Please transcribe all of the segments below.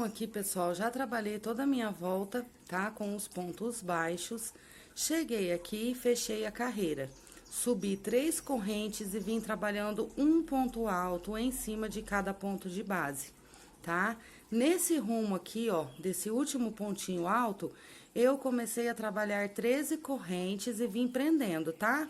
aqui, pessoal, já trabalhei toda a minha volta, tá? Com os pontos baixos. Cheguei aqui e fechei a carreira. Subi 3 correntes e vim trabalhando um ponto alto em cima de cada ponto de base, tá? Nesse rumo aqui, ó, desse último pontinho alto, eu comecei a trabalhar 13 correntes e vim prendendo, tá?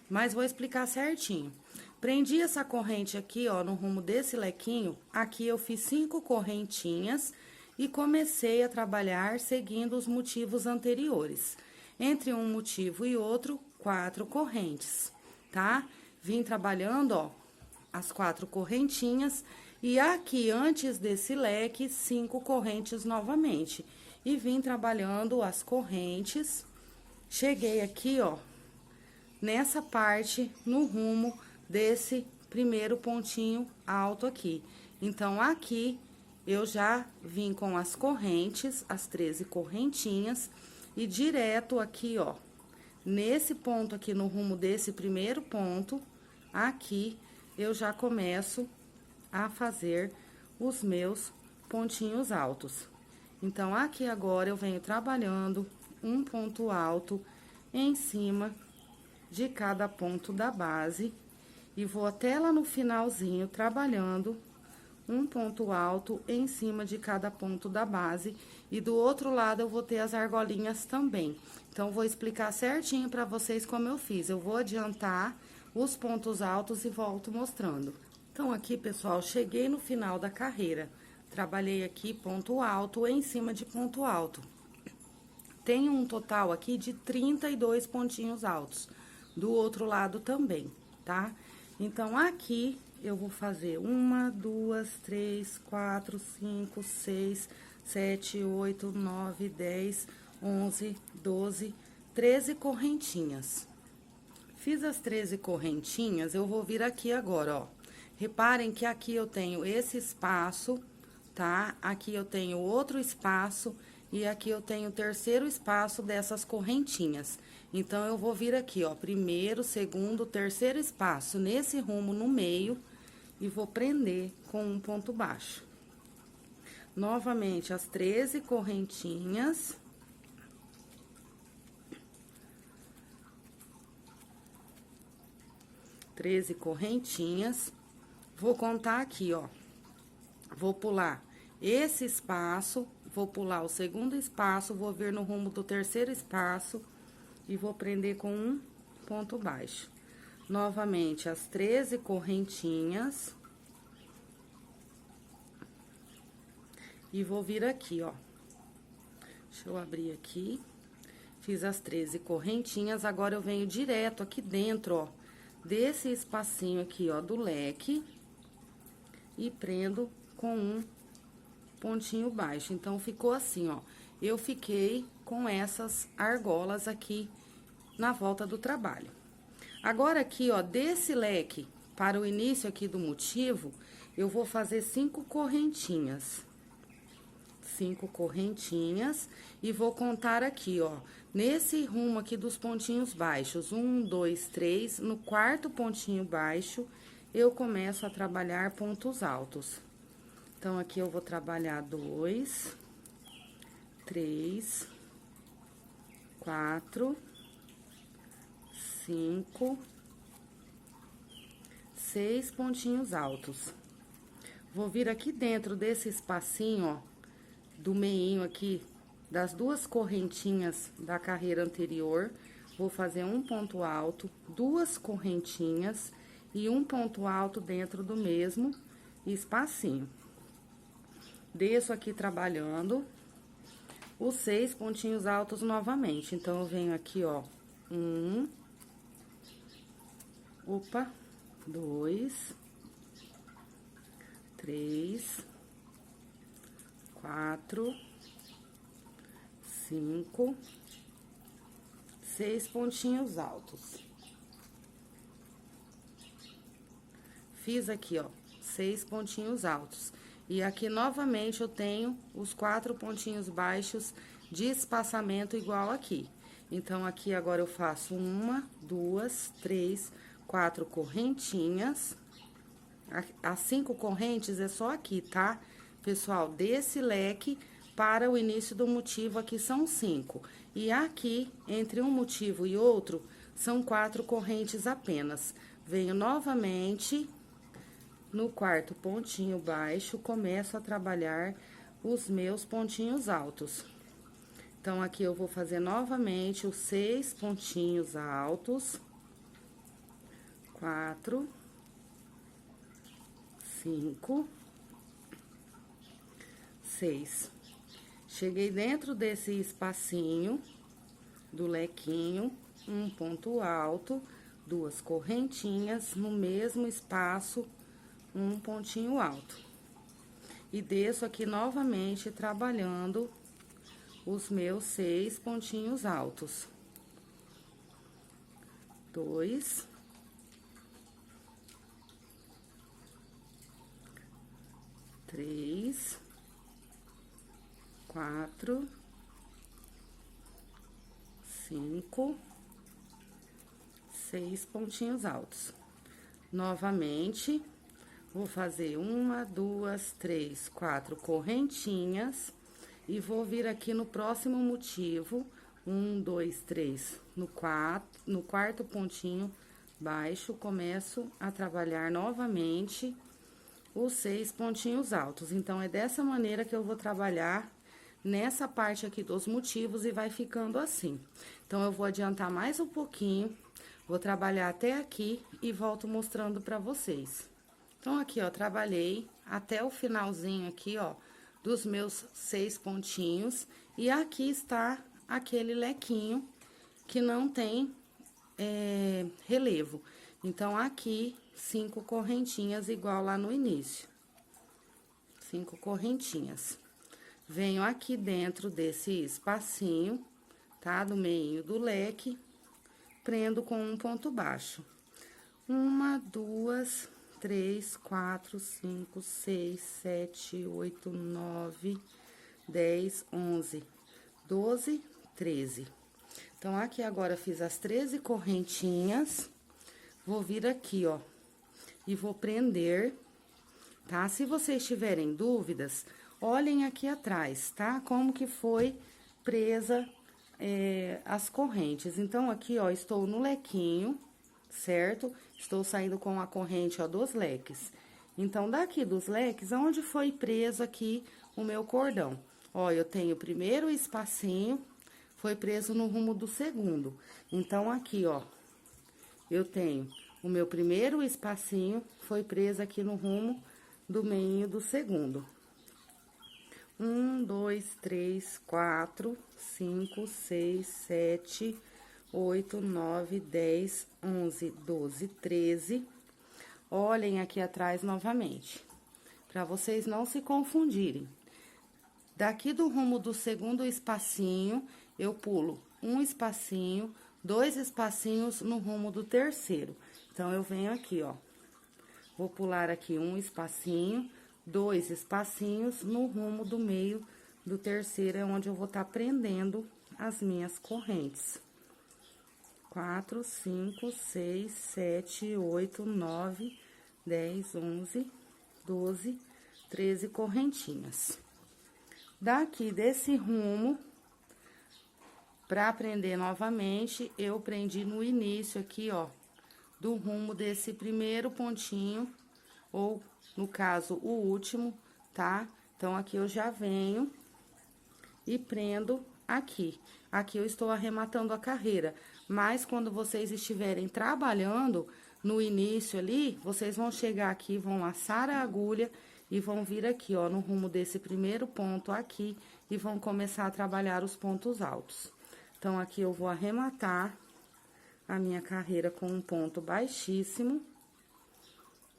Mas vou explicar certinho. Prendi essa corrente aqui, ó, no rumo desse lequinho. Aqui eu fiz 5 correntinhas e comecei a trabalhar seguindo os motivos anteriores. Entre um motivo e outro, 4 correntes, tá? Vim trabalhando, ó, as 4 correntinhas e aqui, antes desse leque, 5 correntes novamente. E vim trabalhando as correntes. Cheguei aqui, ó, nessa parte, no rumo desse primeiro pontinho alto aqui. Então, aqui, eu já vim com as correntes, as 13 correntinhas, e direto aqui, ó, nesse ponto aqui, no rumo desse primeiro ponto, aqui, eu já começo a fazer os meus pontinhos altos. Então, aqui agora, eu venho trabalhando um ponto alto em cima de cada ponto da base. E vou até lá no finalzinho, trabalhando um ponto alto em cima de cada ponto da base. E do outro lado, eu vou ter as argolinhas também. Então, vou explicar certinho pra vocês como eu fiz. Eu vou adiantar os pontos altos e volto mostrando. Então, aqui, pessoal, cheguei no final da carreira. Trabalhei aqui ponto alto em cima de ponto alto. Tenho um total aqui de 32 pontinhos altos. Do outro lado também, tá? Então, aqui, eu vou fazer 1, 2, 3, 4, 5, 6, 7, 8, 9, 10, 11, 12, 13 correntinhas. Fiz as 13 correntinhas, eu vou vir aqui agora, ó. Reparem que aqui eu tenho esse espaço, tá? Aqui eu tenho outro espaço e aqui eu tenho o terceiro espaço dessas correntinhas. Então, eu vou vir aqui, ó, primeiro, segundo, terceiro espaço, nesse rumo no meio, e vou prender com um ponto baixo. Novamente, as 13 correntinhas. Vou contar aqui, ó. Vou pular esse espaço, vou pular o segundo espaço, vou vir no rumo do terceiro espaço e vou prender com um ponto baixo. Novamente, as 13 correntinhas. E vou vir aqui, ó. Deixa eu abrir aqui. Fiz as 13 correntinhas, agora eu venho direto aqui dentro, ó, desse espacinho aqui, ó, do leque. E prendo com um pontinho baixo. Então, ficou assim, ó. Eu fiquei com essas argolas aqui na volta do trabalho. Agora, aqui, ó, desse leque para o início aqui do motivo, eu vou fazer 5 correntinhas. 5 correntinhas e vou contar aqui, ó, nesse rumo aqui dos pontinhos baixos. 1, 2, 3, no quarto pontinho baixo, eu começo a trabalhar pontos altos. Então, aqui eu vou trabalhar 2, 3, 4, 5, 6 pontinhos altos. Vou vir aqui dentro desse espacinho, ó, do meinho aqui, das 2 correntinhas da carreira anterior, vou fazer um ponto alto, 2 correntinhas e um ponto alto dentro do mesmo espacinho. Desço aqui trabalhando os 6 pontinhos altos novamente. Então, eu venho aqui, ó, 2, 3, 4, 5, 6 pontinhos altos. Fiz aqui, ó, 6 pontinhos altos. E aqui, novamente, eu tenho os 4 pontinhos baixos de espaçamento igual aqui. Então, aqui agora eu faço 1, 2, 3, 4 correntinhas. As 5 correntes é só aqui, tá? pessoal, desse leque para o início do motivo, aqui são 5. E aqui, entre um motivo e outro, são 4 correntes apenas. Venho novamente no quarto pontinho baixo, começo a trabalhar os meus pontinhos altos. Então, aqui eu vou fazer novamente os 6 pontinhos altos. 4, 5, 6. Cheguei dentro desse espacinho do lequinho, um ponto alto, 2 correntinhas, no mesmo espaço, um pontinho alto. E desço aqui novamente, trabalhando os meus 6 pontinhos altos. 2, 3, 4, 5, 6 pontinhos altos. Novamente, vou fazer 1, 2, 3, 4 correntinhas e vou vir aqui no próximo motivo, 1, 2, 3, no quarto pontinho baixo, começo a trabalhar novamente os 6 pontinhos altos. Então, é dessa maneira que eu vou trabalhar nessa parte aqui dos motivos e vai ficando assim. Então, eu vou adiantar mais um pouquinho, vou trabalhar até aqui e volto mostrando pra vocês. Então, aqui, ó, trabalhei até o finalzinho aqui, ó, dos meus 6 pontinhos. E aqui está aquele lequinho que não tem relevo. Então, aqui, 5 correntinhas, igual lá no início. 5 correntinhas. Venho aqui dentro desse espacinho, tá? Do meio do leque, prendo com um ponto baixo. 1, 2, 3, 4, 5, 6, 7, 8, 9, 10, 11, 12, 13. Então, aqui agora fiz as 13 correntinhas, vou vir aqui, ó, e vou prender, tá? Se vocês tiverem dúvidas, olhem aqui atrás, tá? Como que foi presa as correntes. Então, aqui, ó, estou no lequinho, certo? Estou saindo com a corrente, ó, dos leques. Então, daqui dos leques, aonde foi preso aqui o meu cordão? Ó, eu tenho o primeiro espacinho, foi preso no rumo do segundo. Então, aqui, ó, eu tenho o meu primeiro espacinho, foi preso aqui no rumo do meio do segundo. 1, 2, 3, 4, 5, 6, 7, 8, 9, 10, 11, 12, 13. Olhem aqui atrás novamente, para vocês não se confundirem. Daqui do rumo do segundo espacinho, eu pulo um espacinho, 2 espacinhos no rumo do terceiro. Então, eu venho aqui, ó, vou pular aqui um espacinho, 2 espacinhos no rumo do meio do terceiro, é onde eu vou estar prendendo as minhas correntes. 4, 5, 6, 7, 8, 9, 10, 11, 12, 13 correntinhas. Daqui desse rumo, pra prender novamente, eu prendi no início aqui, ó, do rumo desse primeiro pontinho, ou, no caso, o último, tá? Então, aqui eu já venho e prendo aqui. Aqui eu estou arrematando a carreira, mas quando vocês estiverem trabalhando, no início ali, vocês vão chegar aqui, vão laçar a agulha e vão vir aqui, ó, no rumo desse primeiro ponto aqui, e vão começar a trabalhar os pontos altos. Então, aqui eu vou arrematar a minha carreira com um ponto baixíssimo.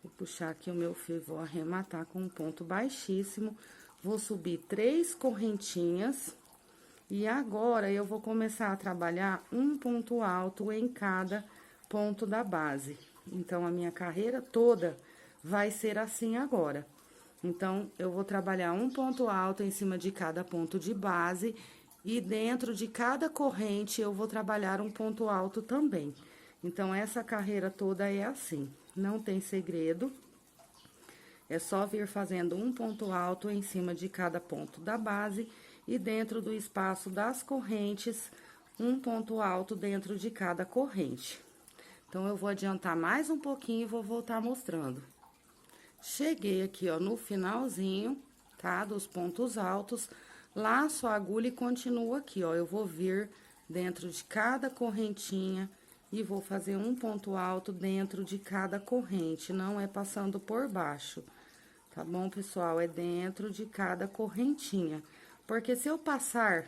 Vou puxar aqui o meu fio e vou arrematar com um ponto baixíssimo. Vou subir 3 correntinhas. E agora, eu vou começar a trabalhar um ponto alto em cada ponto da base. Então, a minha carreira toda vai ser assim agora. Então, eu vou trabalhar um ponto alto em cima de cada ponto de base. E dentro de cada corrente, eu vou trabalhar um ponto alto também. Então, essa carreira toda é assim, não tem segredo. é só vir fazendo um ponto alto em cima de cada ponto da base e dentro do espaço das correntes, um ponto alto dentro de cada corrente. Então, eu vou adiantar mais um pouquinho e vou voltar mostrando. Cheguei aqui, ó, no finalzinho, tá? Dos pontos altos, laço a agulha e continuo aqui, ó. Eu vou vir dentro de cada correntinha e vou fazer um ponto alto dentro de cada corrente, não é passando por baixo, tá bom, pessoal? É dentro de cada correntinha, porque se eu passar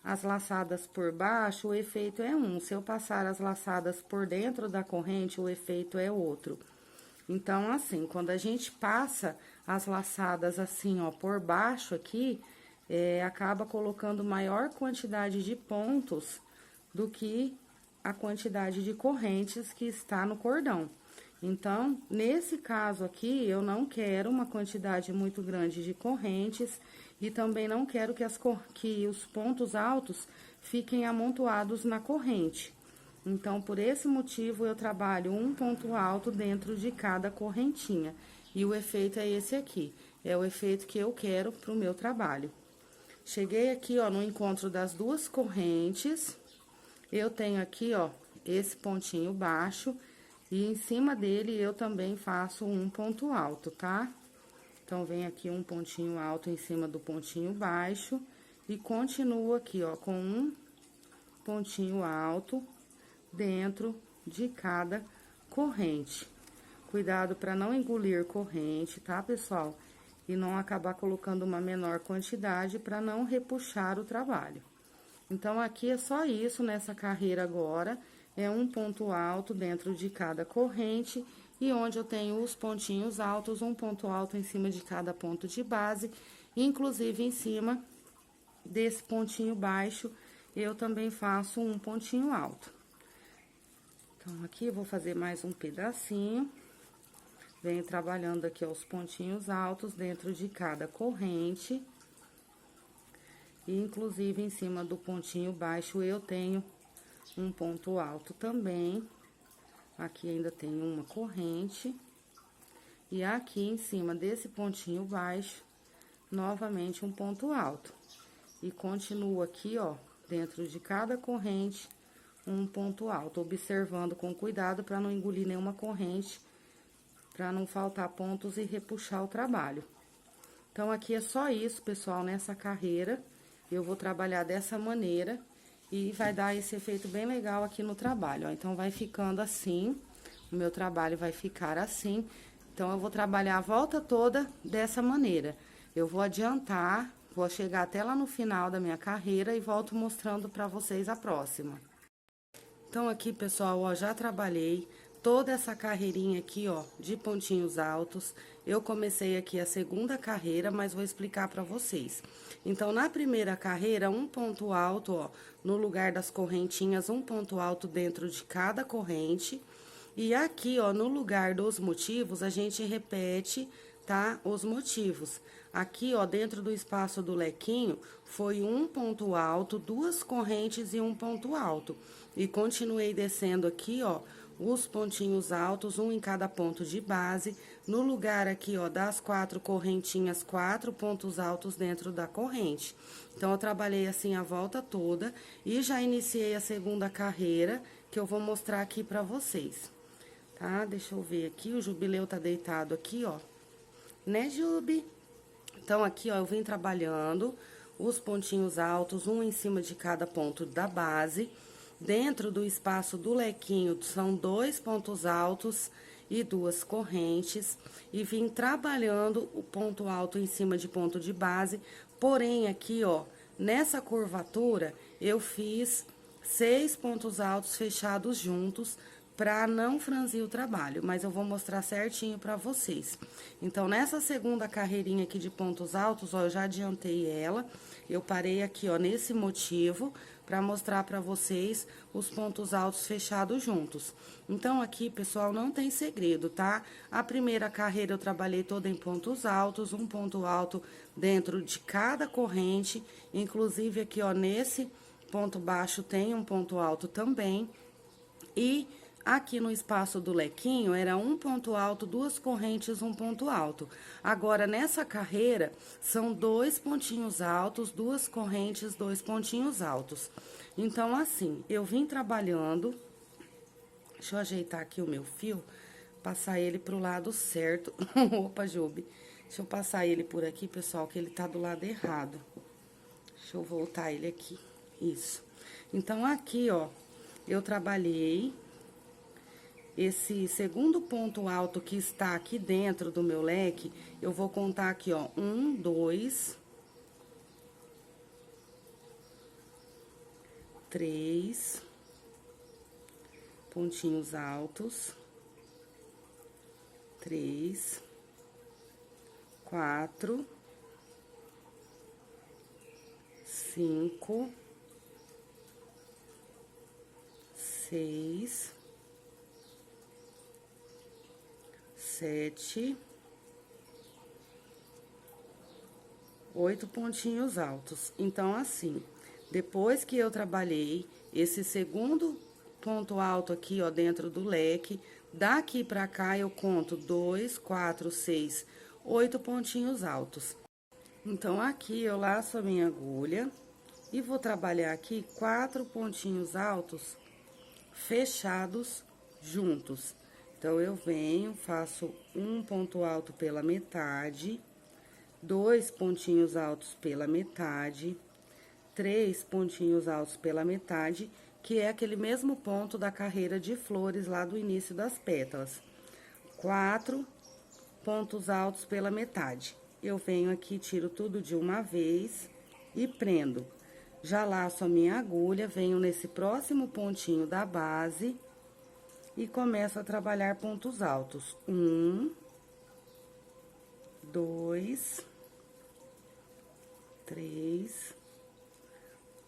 as laçadas por baixo, o efeito é um, se eu passar as laçadas por dentro da corrente, o efeito é outro. Então, assim, quando a gente passa as laçadas assim, ó, por baixo aqui, acaba colocando maior quantidade de pontos do que a quantidade de correntes que está no cordão. Então, nesse caso aqui, eu não quero uma quantidade muito grande de correntes e também não quero que os pontos altos fiquem amontoados na corrente. Então, por esse motivo, eu trabalho um ponto alto dentro de cada correntinha. E o efeito é esse aqui, é o efeito que eu quero pro meu trabalho. Cheguei aqui, ó, no encontro das duas correntes, eu tenho aqui, ó, esse pontinho baixo, e em cima dele eu também faço um ponto alto, tá? Então, vem aqui um pontinho alto em cima do pontinho baixo, e continuo aqui, ó, com um pontinho alto dentro de cada corrente. Cuidado para não engolir corrente, tá, pessoal? E não acabar colocando uma menor quantidade para não repuxar o trabalho. Então, aqui é só isso nessa carreira agora, é um ponto alto dentro de cada corrente, e onde eu tenho os pontinhos altos, um ponto alto em cima de cada ponto de base, inclusive em cima desse pontinho baixo, eu também faço um pontinho alto. Então, aqui eu vou fazer mais um pedacinho, venho trabalhando aqui os pontinhos altos dentro de cada corrente. E, inclusive, em cima do pontinho baixo, eu tenho um ponto alto também. Aqui ainda tem uma corrente. E aqui em cima desse pontinho baixo, novamente um ponto alto. E continuo aqui, ó, dentro de cada corrente, um ponto alto, observando com cuidado para não engolir nenhuma corrente, para não faltar pontos e repuxar o trabalho. Então, aqui é só isso, pessoal, nessa carreira. Eu vou trabalhar dessa maneira e vai dar esse efeito bem legal aqui no trabalho, ó. Então, vai ficando assim, o meu trabalho vai ficar assim. Então, eu vou trabalhar a volta toda dessa maneira. Eu vou adiantar, vou chegar até lá no final da minha carreira e volto mostrando para vocês a próxima. Então, aqui, pessoal, ó, já trabalhei toda essa carreirinha aqui, ó, de pontinhos altos. Eu comecei aqui a segunda carreira, mas vou explicar para vocês. Então, na primeira carreira, um ponto alto, ó, no lugar das correntinhas, um ponto alto dentro de cada corrente. E aqui, ó, no lugar dos motivos, a gente repete, tá, os motivos. Aqui, ó, dentro do espaço do lequinho, foi um ponto alto, duas correntes e um ponto alto. E continuei descendo aqui, ó, os pontinhos altos, um em cada ponto de base. No lugar aqui, ó, das 4 correntinhas, 4 pontos altos dentro da corrente. Então, eu trabalhei assim a volta toda e já iniciei a segunda carreira, que eu vou mostrar aqui pra vocês. Tá? Deixa eu ver aqui, o Jubileu tá deitado aqui, ó. Né, Jubi? Então, aqui, ó, eu vim trabalhando os pontinhos altos, um em cima de cada ponto da base. Dentro do espaço do lequinho, são 2 pontos altos e 2 correntes. E vim trabalhando o ponto alto em cima de ponto de base. Porém, aqui, ó, nessa curvatura, eu fiz 6 pontos altos fechados juntos, para não franzir o trabalho, mas eu vou mostrar certinho para vocês. Então, nessa segunda carreirinha aqui de pontos altos, ó, eu já adiantei ela, eu parei aqui, ó, nesse motivo, para mostrar para vocês os pontos altos fechados juntos. Então, aqui, pessoal, não tem segredo, tá? A primeira carreira eu trabalhei toda em pontos altos, um ponto alto dentro de cada corrente, inclusive aqui, ó, nesse ponto baixo tem um ponto alto também, e Aqui no espaço do lequinho, era um ponto alto, duas correntes, um ponto alto. Agora, nessa carreira, são 2 pontinhos altos, duas correntes, 2 pontinhos altos. Então, assim, eu vim trabalhando. Deixa eu ajeitar aqui o meu fio, passar ele pro lado certo. Opa, Jobe. Deixa eu passar ele por aqui, pessoal, que ele tá do lado errado. Deixa eu voltar ele aqui. Isso. Então, aqui, ó, eu trabalhei esse segundo ponto alto que está aqui dentro do meu leque. Eu vou contar aqui, ó, 1, 2, 3 pontinhos altos, 3, 4, 5, 6, 7, 8 pontinhos altos. Então, assim, depois que eu trabalhei esse segundo ponto alto aqui, ó, dentro do leque, daqui pra cá eu conto 2, 4, 6, 8 pontinhos altos. Então, aqui eu laço a minha agulha e vou trabalhar aqui 4 pontinhos altos fechados juntos. Então, eu venho, faço um ponto alto pela metade, 2 pontinhos altos pela metade, 3 pontinhos altos pela metade, que é aquele mesmo ponto da carreira de flores lá do início das pétalas. 4 pontos altos pela metade. Eu venho aqui, tiro tudo de uma vez e prendo. Já laço a minha agulha, venho nesse próximo pontinho da base e começo a trabalhar pontos altos. 1, 2, 3,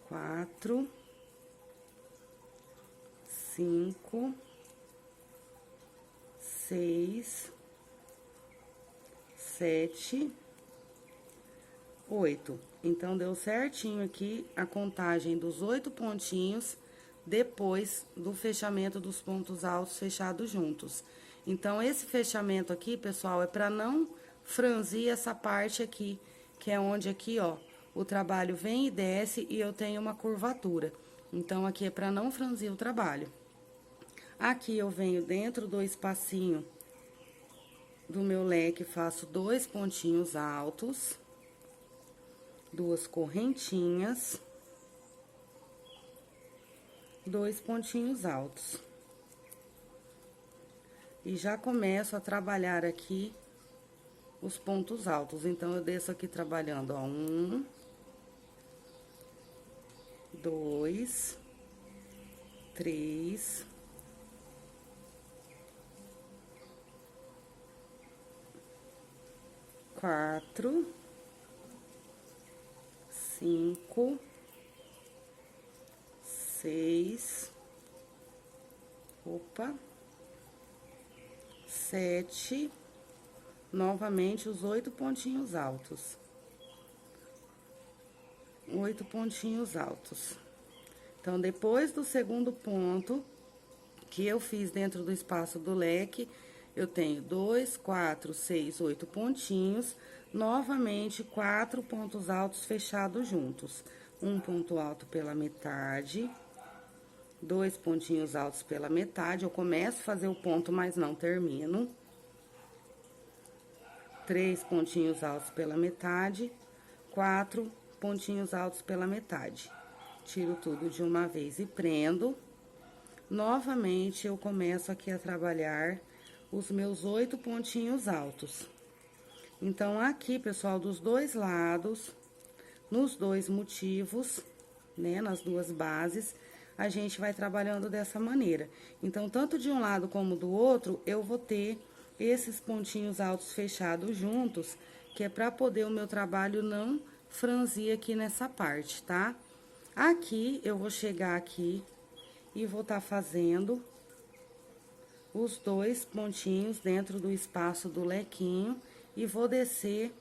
4, 5, 6, 7, 8. Então, deu certinho aqui a contagem dos 8 pontinhos depois do fechamento dos pontos altos fechados juntos. Então, esse fechamento aqui, pessoal, é para não franzir essa parte aqui, que é onde aqui, ó, o trabalho vem e desce e eu tenho uma curvatura. Então, aqui é para não franzir o trabalho. Aqui eu venho dentro do espacinho do meu leque, faço 2 pontinhos altos, 2 correntinhas, 2 pontinhos altos. E já começo a trabalhar aqui os pontos altos. Então, eu desço aqui trabalhando, ó, 1, 2, 3, 4, 5, 6, 7, novamente os 8 pontinhos altos. 8 pontinhos altos. Então, depois do segundo ponto que eu fiz dentro do espaço do leque, eu tenho 2, 4, 6, 8 pontinhos, novamente 4 pontos altos fechados juntos. Um ponto alto pela metade, 2 pontinhos altos pela metade, eu começo a fazer o ponto, mas não termino. 3 pontinhos altos pela metade, 4 pontinhos altos pela metade. Tiro tudo de uma vez e prendo. Novamente, eu começo aqui a trabalhar os meus 8 pontinhos altos. Então, aqui, pessoal, dos dois lados, nos dois motivos, né, nas duas bases, a gente vai trabalhando dessa maneira. Então, tanto de um lado como do outro, eu vou ter esses pontinhos altos fechados juntos, que é para poder o meu trabalho não franzir aqui nessa parte, tá? Aqui, eu vou chegar aqui e vou tá fazendo os 2 pontinhos dentro do espaço do lequinho e vou descer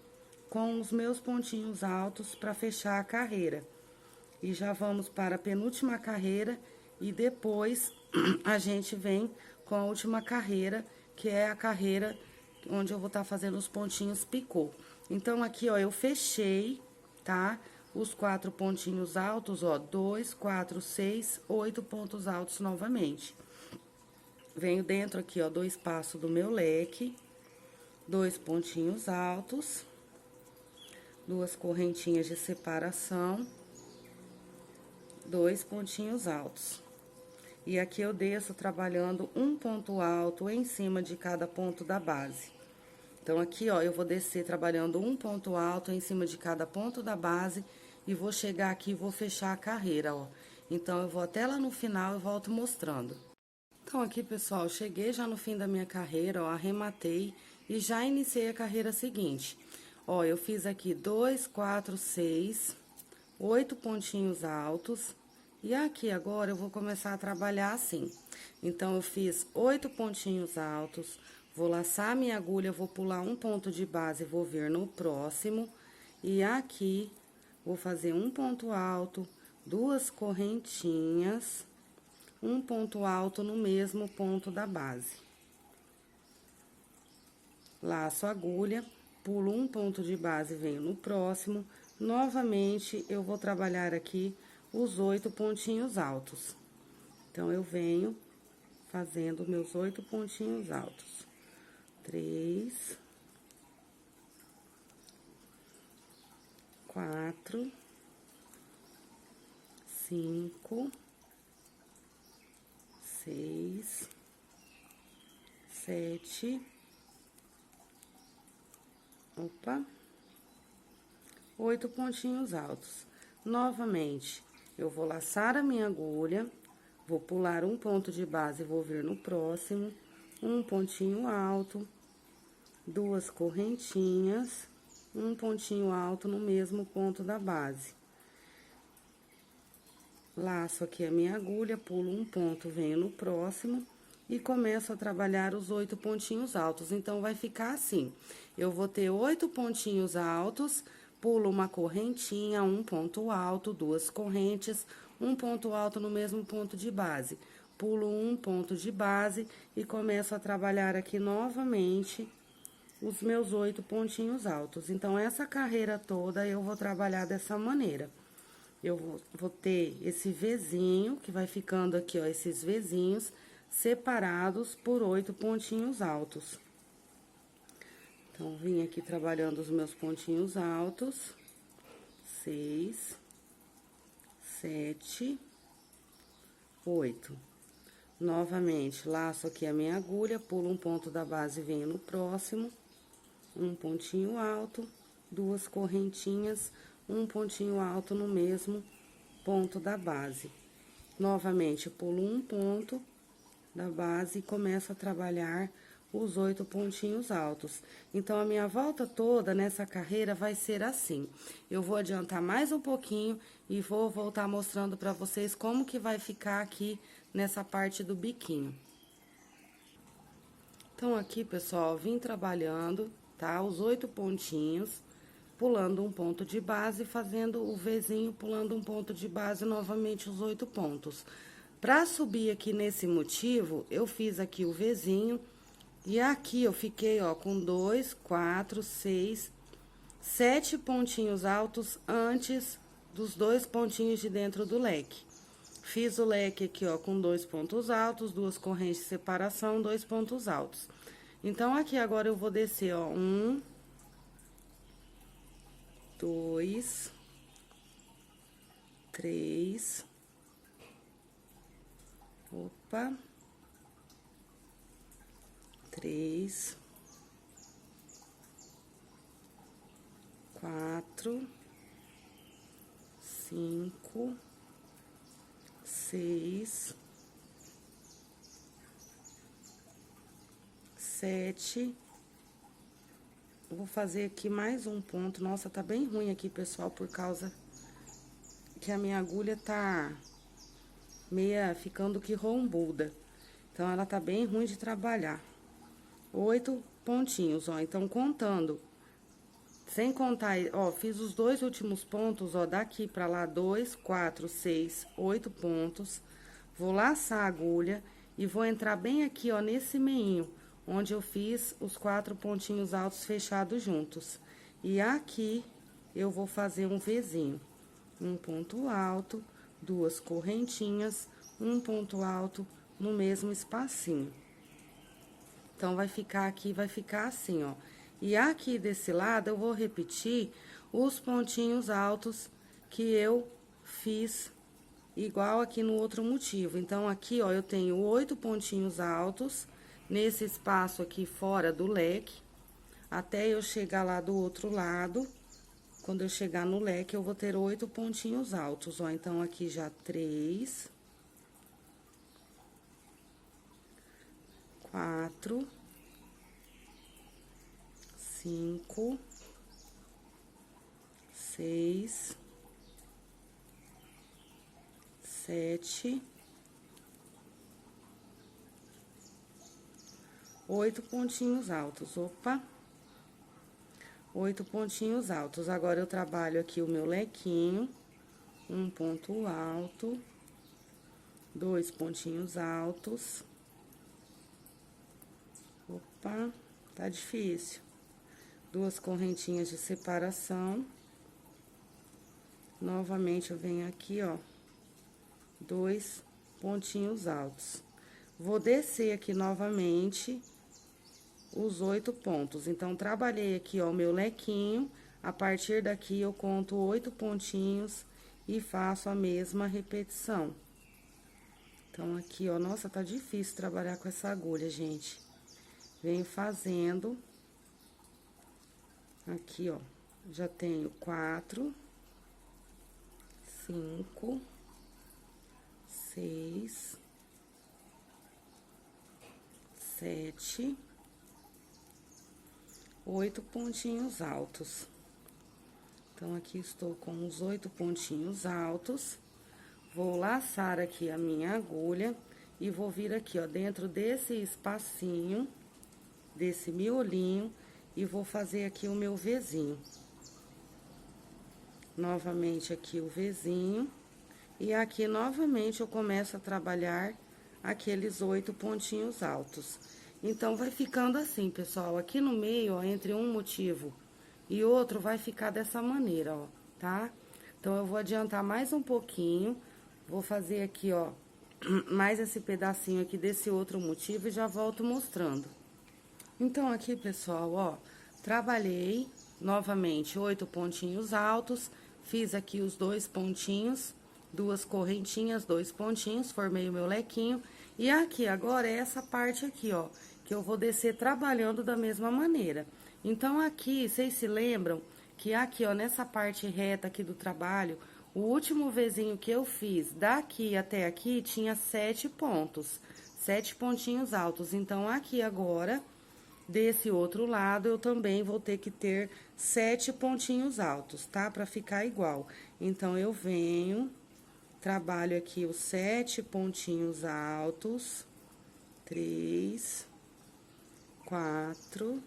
com os meus pontinhos altos para fechar a carreira. E já vamos para a penúltima carreira, E depois, a gente vem com a última carreira, que é a carreira onde eu vou estar fazendo os pontinhos picô. Então, aqui, ó, eu fechei, tá? Os 4 pontinhos altos, ó, 2, 4, 6, 8 pontos altos novamente. Venho dentro aqui, ó, do espaço do meu leque, 2 pontinhos altos, 2 correntinhas de separação, 2 pontinhos altos. E aqui eu desço trabalhando um ponto alto em cima de cada ponto da base. Então, aqui, ó, eu vou descer trabalhando um ponto alto em cima de cada ponto da base e vou chegar aqui e vou fechar a carreira, ó. Então, eu vou até lá no final e volto mostrando. Então, aqui, pessoal, cheguei já no fim da minha carreira, ó, arrematei e já iniciei a carreira seguinte. Ó, eu fiz aqui 2, 4, 6, 8 pontinhos altos. E aqui agora eu vou começar a trabalhar assim. Então, eu fiz 8 pontinhos altos, vou laçar minha agulha, vou pular um ponto de base, vou vir no próximo. E aqui, vou fazer um ponto alto, 2 correntinhas, um ponto alto no mesmo ponto da base. Laço a agulha, pulo um ponto de base, venho no próximo. Novamente, eu vou trabalhar aqui os 8 pontinhos altos. Então, eu venho fazendo meus 8 pontinhos altos. 3, 4, 5, 6, 7, 8 pontinhos altos. Novamente, eu vou laçar a minha agulha, vou pular um ponto de base, vou vir no próximo, um pontinho alto, 2 correntinhas, um pontinho alto no mesmo ponto da base. Laço aqui a minha agulha, pulo um ponto, venho no próximo e começo a trabalhar os 8 pontinhos altos. Então, vai ficar assim, eu vou ter 8 pontinhos altos, pulo uma correntinha, um ponto alto, 2 correntes, um ponto alto no mesmo ponto de base. Pulo um ponto de base e começo a trabalhar aqui novamente os meus 8 pontinhos altos. Então, essa carreira toda eu vou trabalhar dessa maneira. Eu vou ter esse Vzinho, que vai ficando aqui, ó, esses Vzinhos separados por 8 pontinhos altos. Então, vim aqui trabalhando os meus pontinhos altos. 6, 7, 8. Novamente, laço aqui a minha agulha, pulo um ponto da base e venho no próximo. Um pontinho alto, 2 correntinhas, um pontinho alto no mesmo ponto da base. Novamente, pulo um ponto da base e começo a trabalhar os 8 pontinhos altos. Então, a minha volta toda nessa carreira vai ser assim. Eu vou adiantar mais um pouquinho e vou voltar mostrando pra vocês como que vai ficar aqui nessa parte do biquinho. Então, aqui, pessoal, vim trabalhando, tá? Os 8 pontinhos, pulando um ponto de base, fazendo o Vzinho, pulando um ponto de base, novamente os 8 pontos. Pra subir aqui nesse motivo, eu fiz aqui o Vzinho, e aqui eu fiquei, ó, com 2, 4, 6, 7 pontinhos altos antes dos 2 pontinhos de dentro do leque. Fiz o leque aqui, ó, com 2 pontos altos, 2 correntes de separação, 2 pontos altos. Então, aqui agora eu vou descer, ó, 1, 2, 3, 3, 4, 5, 6, 7. Vou fazer aqui mais um ponto. Nossa, tá bem ruim aqui, pessoal, por causa que a minha agulha tá meia ficando que rombuda. Então, ela tá bem ruim de trabalhar. 8 pontinhos, ó. Então, contando, sem contar, ó, fiz os 2 últimos pontos, ó, daqui pra lá, 2, 4, 6, 8 pontos. Vou laçar a agulha e vou entrar bem aqui, ó, nesse meinho, onde eu fiz os 4 pontinhos altos fechados juntos. E aqui, eu vou fazer um Vzinho. Um ponto alto, 2 correntinhas, um ponto alto no mesmo espacinho. Então, vai ficar aqui, vai ficar assim, ó. E aqui desse lado, eu vou repetir os pontinhos altos que eu fiz igual aqui no outro motivo. Então, aqui, ó, eu tenho 8 pontinhos altos nesse espaço aqui fora do leque, até eu chegar lá do outro lado. Quando eu chegar no leque, eu vou ter 8 pontinhos altos, ó. Então, aqui já 3, 4, 5, 6, 7, 8 pontinhos altos. Opa! 8 pontinhos altos. Agora, eu trabalho aqui o meu lequinho, um ponto alto, 2 pontinhos altos. Opa, tá difícil. 2 correntinhas de separação. Novamente, eu venho aqui, ó, 2 pontinhos altos. Vou descer aqui novamente os 8 pontos. Então, trabalhei aqui, ó, o meu lequinho. A partir daqui, eu conto 8 pontinhos e faço a mesma repetição. Então, aqui, ó, nossa, tá difícil trabalhar com essa agulha, gente. Venho fazendo. Aqui, ó, já tenho 4, 5, 6, 7, 8 pontinhos altos. Então, aqui estou com os 8 pontinhos altos. Vou laçar aqui a minha agulha e vou vir aqui, ó, dentro desse espacinho, desse miolinho, e vou fazer aqui o meu Vzinho. Novamente aqui o Vzinho. E aqui, novamente, eu começo a trabalhar aqueles 8 pontinhos altos. Então, vai ficando assim, pessoal. Aqui no meio, ó, entre um motivo e outro, vai ficar dessa maneira, ó, tá? Então, eu vou adiantar mais um pouquinho. Vou fazer aqui, ó, mais esse pedacinho aqui desse outro motivo e já volto mostrando. Então, aqui, pessoal, ó, trabalhei novamente 8 pontinhos altos, fiz aqui os 2 pontinhos, 2 correntinhas, 2 pontinhos, formei o meu lequinho. E aqui, agora, é essa parte aqui, ó, que eu vou descer trabalhando da mesma maneira. Então, aqui, vocês se lembram que aqui, ó, nessa parte reta aqui do trabalho, o último Vzinho que eu fiz daqui até aqui tinha 7 pontos, 7 pontinhos altos. Então, aqui agora, desse outro lado, eu também vou ter que ter 7 pontinhos altos, tá? Pra ficar igual. Então, eu venho, trabalho aqui os 7 pontinhos altos, 3, 4,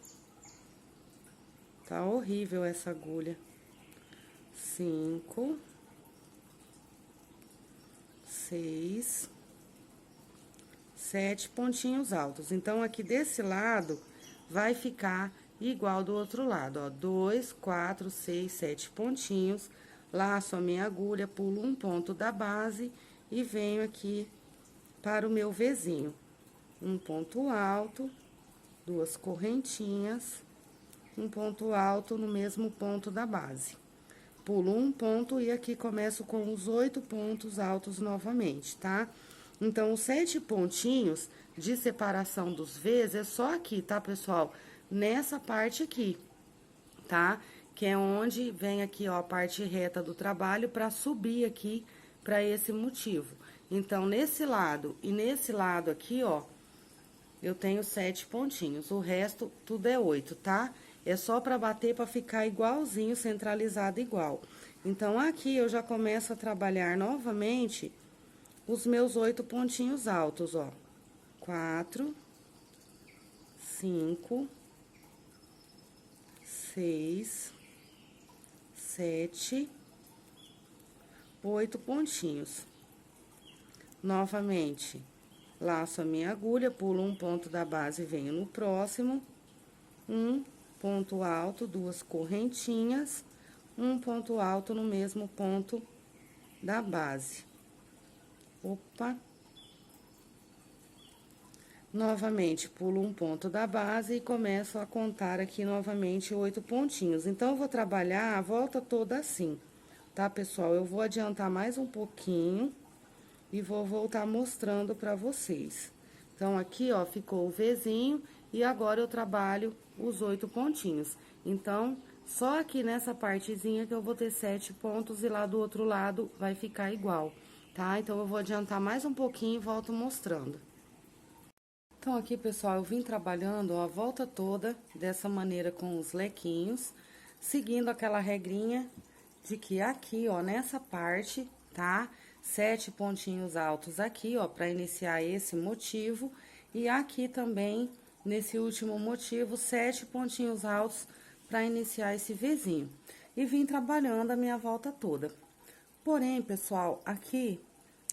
tá horrível essa agulha, 5, 6, 7 pontinhos altos. Então, aqui desse lado, vai ficar igual do outro lado, ó, 2, 4, 6, 7 pontinhos, laço a minha agulha, pulo um ponto da base e venho aqui para o meu Vzinho. Um ponto alto, 2 correntinhas, um ponto alto no mesmo ponto da base. Pulo um ponto e aqui começo com os 8 pontos altos novamente, tá? Então, os 7 pontinhos de separação dos Vs é só aqui, tá, pessoal? Nessa parte aqui, tá? Que é onde vem aqui, ó, a parte reta do trabalho pra subir aqui pra esse motivo. Então, nesse lado e nesse lado aqui, ó, eu tenho 7 pontinhos. O resto, tudo é 8, tá? É só pra bater pra ficar igualzinho, centralizado igual. Então, aqui eu já começo a trabalhar novamente os meus 8 pontinhos altos, ó. 4, 5, 6, 7, 8 pontinhos. Novamente, laço a minha agulha, pulo um ponto da base e venho no próximo. Um ponto alto, 2 correntinhas, um ponto alto no mesmo ponto da base. Opa! Novamente, pulo um ponto da base e começo a contar aqui novamente 8 pontinhos. Então, eu vou trabalhar a volta toda assim, tá, pessoal? Eu vou adiantar mais um pouquinho e vou voltar mostrando pra vocês. Então, aqui, ó, ficou o Vzinho e agora eu trabalho os 8 pontinhos. Então, só aqui nessa partezinha que eu vou ter 7 pontos e lá do outro lado vai ficar igual, tá? Então, eu vou adiantar mais um pouquinho e volto mostrando. Então, aqui, pessoal, eu vim trabalhando ó, a volta toda dessa maneira com os lequinhos, seguindo aquela regrinha de que aqui, ó, nessa parte, tá? 7 pontinhos altos aqui, ó, pra iniciar esse motivo. E aqui também, nesse último motivo, 7 pontinhos altos pra iniciar esse Vzinho. E vim trabalhando a minha volta toda. Porém, pessoal, aqui,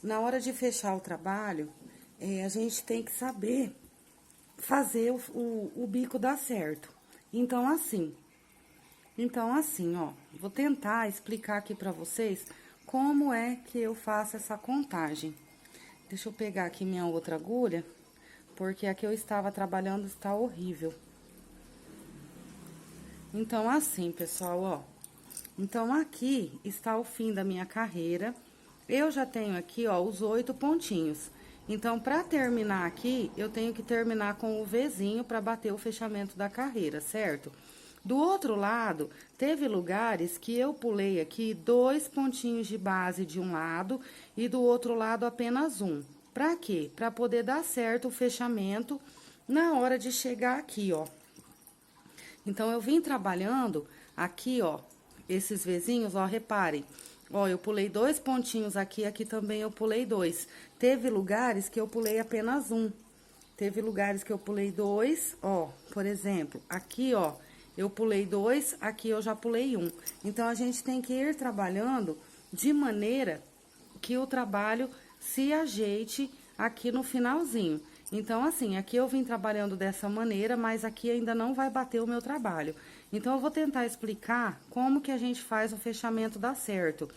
na hora de fechar o trabalho, a gente tem que saber fazer o bico dar certo. Então, assim, ó, vou tentar explicar aqui pra vocês como é que eu faço essa contagem. Deixa eu pegar aqui minha outra agulha, porque a que eu estava trabalhando está horrível. Então, assim, pessoal, ó. Então, aqui está o fim da minha carreira. Eu já tenho aqui, ó, os 8 pontinhos. Então, pra terminar aqui, eu tenho que terminar com o Vzinho pra bater o fechamento da carreira, certo? Do outro lado, teve lugares que eu pulei aqui 2 pontinhos de base de um lado e do outro lado apenas um. Pra quê? Pra poder dar certo o fechamento na hora de chegar aqui, ó. Então, eu vim trabalhando aqui, ó, esses Vzinhos, ó, reparem. Ó, eu pulei 2 pontinhos aqui, aqui também eu pulei 2. Teve lugares que eu pulei apenas um. Teve lugares que eu pulei 2, ó, por exemplo, aqui, ó, eu pulei 2, aqui eu já pulei 1. Então, a gente tem que ir trabalhando de maneira que o trabalho se ajeite aqui no finalzinho. Então, assim, aqui eu vim trabalhando dessa maneira, mas aqui ainda não vai bater o meu trabalho. Então, eu vou tentar explicar como que a gente faz o fechamento dar certo.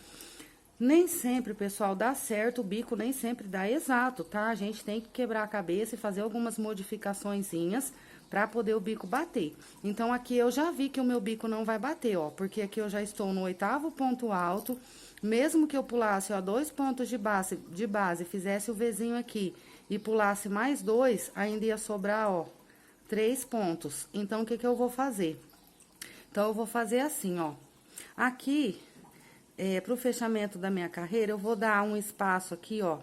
Nem sempre, pessoal, dá certo, o bico nem sempre dá exato, tá? A gente tem que quebrar a cabeça e fazer algumas modificaçõezinhas pra poder o bico bater. Então, aqui eu já vi que o meu bico não vai bater, ó, porque aqui eu já estou no 8º ponto alto. Mesmo que eu pulasse, ó, 2 pontos de base, fizesse o Vzinho aqui e pulasse mais 2, ainda ia sobrar, ó, 3 pontos. Então, o que que eu vou fazer? Então, eu vou fazer assim, ó. Aqui, pro fechamento da minha carreira, eu vou dar um espaço aqui, ó,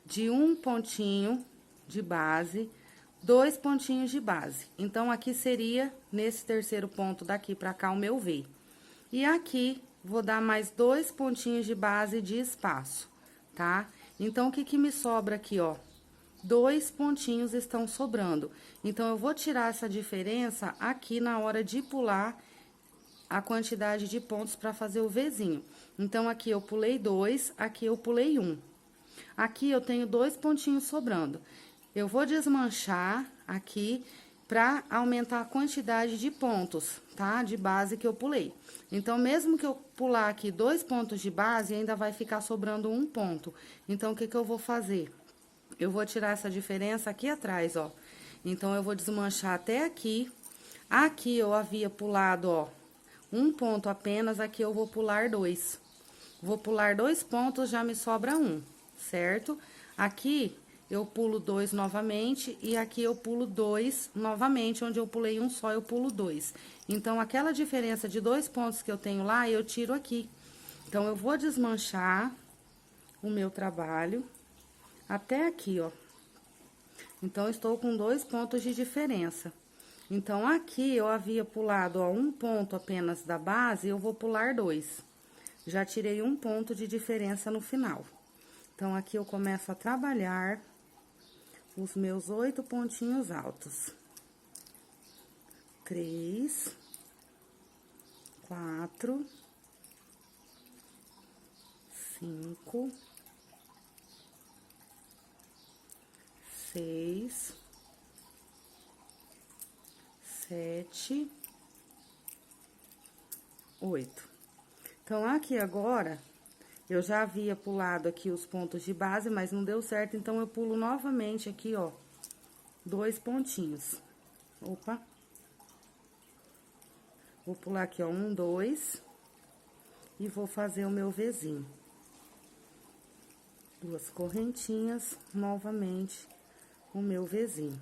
de 1 pontinho de base, 2 pontinhos de base. Então, aqui seria, nesse terceiro ponto daqui pra cá, o meu V. E aqui, vou dar mais 2 pontinhos de base de espaço, tá? Então, o que que me sobra aqui, ó? 2 pontinhos estão sobrando. Então, eu vou tirar essa diferença aqui na hora de pular a quantidade de pontos para fazer o Vzinho. Então, aqui eu pulei 2, aqui eu pulei 1. Aqui eu tenho 2 pontinhos sobrando. Eu vou desmanchar aqui para aumentar a quantidade de pontos, tá? De base que eu pulei. Então, mesmo que eu pular aqui 2 pontos de base, ainda vai ficar sobrando 1 ponto. Então, o que que eu vou fazer? Eu vou tirar essa diferença aqui atrás, ó. Então, eu vou desmanchar até aqui. Aqui eu havia pulado, ó, 1 ponto apenas, aqui eu vou pular 2. Vou pular 2 pontos, já me sobra 1, certo? Aqui eu pulo 2 novamente e aqui eu pulo 2 novamente, onde eu pulei 1 só, eu pulo 2. Então, aquela diferença de 2 pontos que eu tenho lá, eu tiro aqui. Então, eu vou desmanchar o meu trabalho até aqui, ó. Então, eu estou com 2 pontos de diferença. Então, aqui eu havia pulado, ó, 1 ponto apenas da base, eu vou pular 2. Já tirei 1 ponto de diferença no final. Então, aqui eu começo a trabalhar os meus 8 pontinhos altos. 3, 4, 5, 6, 7, 8. Então, aqui agora, eu já havia pulado aqui os pontos de base, mas não deu certo, então eu pulo novamente aqui, ó, 2 pontinhos. Opa! Vou pular aqui, ó, 1, 2, e vou fazer o meu Vzinho. 2 correntinhas, novamente, o meu Vzinho.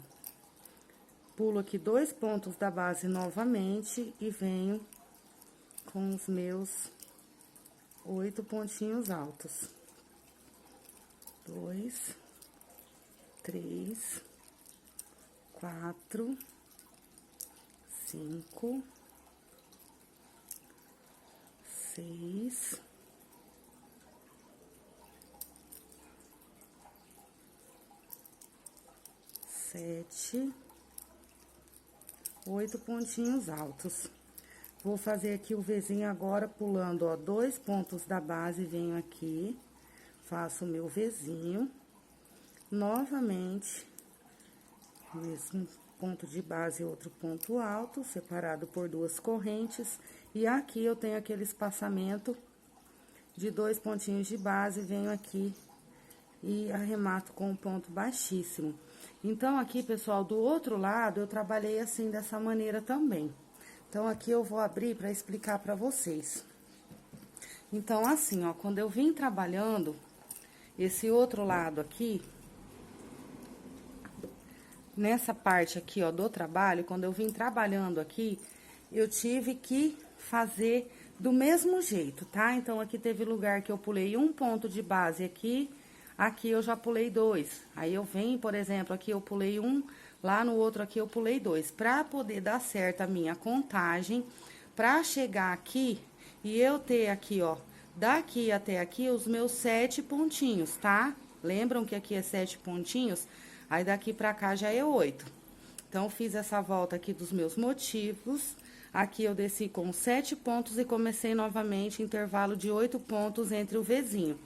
Pulo aqui 2 pontos da base novamente e venho com os meus 8 pontinhos altos. 2, 3, 4, 5, 6, 7, 8 pontinhos altos. Vou fazer aqui o Vzinho agora, pulando, ó, 2 pontos da base, venho aqui, faço o meu Vzinho. Novamente, mesmo ponto de base e outro ponto alto, separado por 2 correntes. E aqui eu tenho aquele espaçamento de 2 pontinhos de base, venho aqui e arremato com um ponto baixíssimo. Então, aqui, pessoal, do outro lado, eu trabalhei assim, dessa maneira também. Então, aqui eu vou abrir para explicar para vocês. Então, assim, ó, quando eu vim trabalhando esse outro lado aqui, nessa parte aqui, ó, do trabalho, quando eu vim trabalhando aqui, eu tive que fazer do mesmo jeito, tá? Então, aqui teve lugar que eu pulei um ponto de base aqui, aqui eu já pulei 2. Aí, eu venho, por exemplo, aqui eu pulei 1, lá no outro aqui eu pulei 2. Pra poder dar certo a minha contagem, pra chegar aqui e eu ter aqui, ó, daqui até aqui os meus 7 pontinhos, tá? Lembram que aqui é 7 pontinhos? Aí, daqui pra cá já é 8. Então, fiz essa volta aqui dos meus motivos. Aqui eu desci com 7 pontos e comecei novamente intervalo de 8 pontos entre o Vzinho.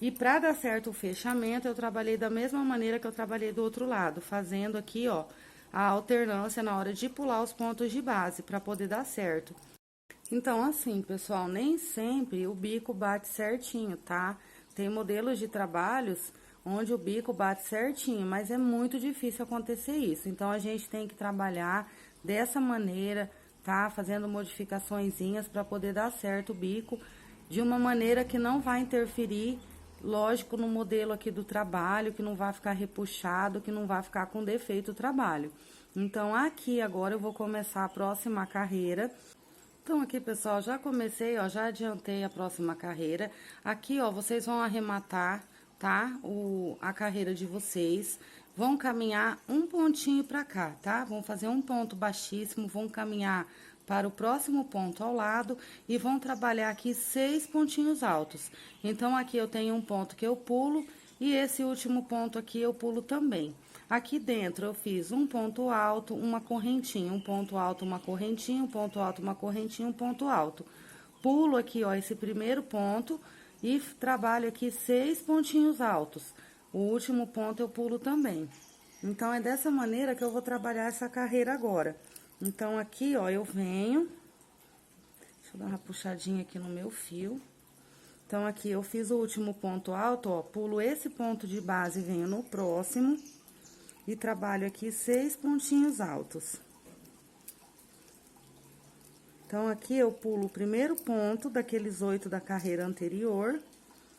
E pra dar certo o fechamento, eu trabalhei da mesma maneira que eu trabalhei do outro lado, fazendo aqui, ó, a alternância na hora de pular os pontos de base, pra poder dar certo. Então, assim, pessoal, nem sempre o bico bate certinho, tá? Tem modelos de trabalhos onde o bico bate certinho, mas é muito difícil acontecer isso. Então, a gente tem que trabalhar dessa maneira, tá? Fazendo modificaçõezinhas para poder dar certo o bico de uma maneira que não vai interferir, lógico, no modelo aqui do trabalho, que não vai ficar repuxado, que não vai ficar com defeito o trabalho. Então, aqui agora eu vou começar a próxima carreira. Então, aqui, pessoal, já comecei, ó, já adiantei a próxima carreira. Aqui, ó, vocês vão arrematar, tá? A carreira de vocês. Vão caminhar um pontinho pra cá, tá? Vão fazer um ponto baixíssimo, vão caminhar para o próximo ponto ao lado e vão trabalhar aqui 6 pontinhos altos. Então, aqui eu tenho um ponto que eu pulo e esse último ponto aqui eu pulo também. Aqui dentro eu fiz um ponto alto, uma correntinha, um ponto alto, uma correntinha, um ponto alto, uma correntinha, um ponto alto. Pulo aqui, ó, esse primeiro ponto e trabalho aqui 6 pontinhos altos. O último ponto eu pulo também. Então, é dessa maneira que eu vou trabalhar essa carreira agora. Então, aqui, ó, eu venho... Deixa eu dar uma puxadinha aqui no meu fio. Então, aqui eu fiz o último ponto alto, ó, pulo esse ponto de base e venho no próximo. E trabalho aqui 6 pontinhos altos. Então, aqui eu pulo o primeiro ponto daqueles 8 da carreira anterior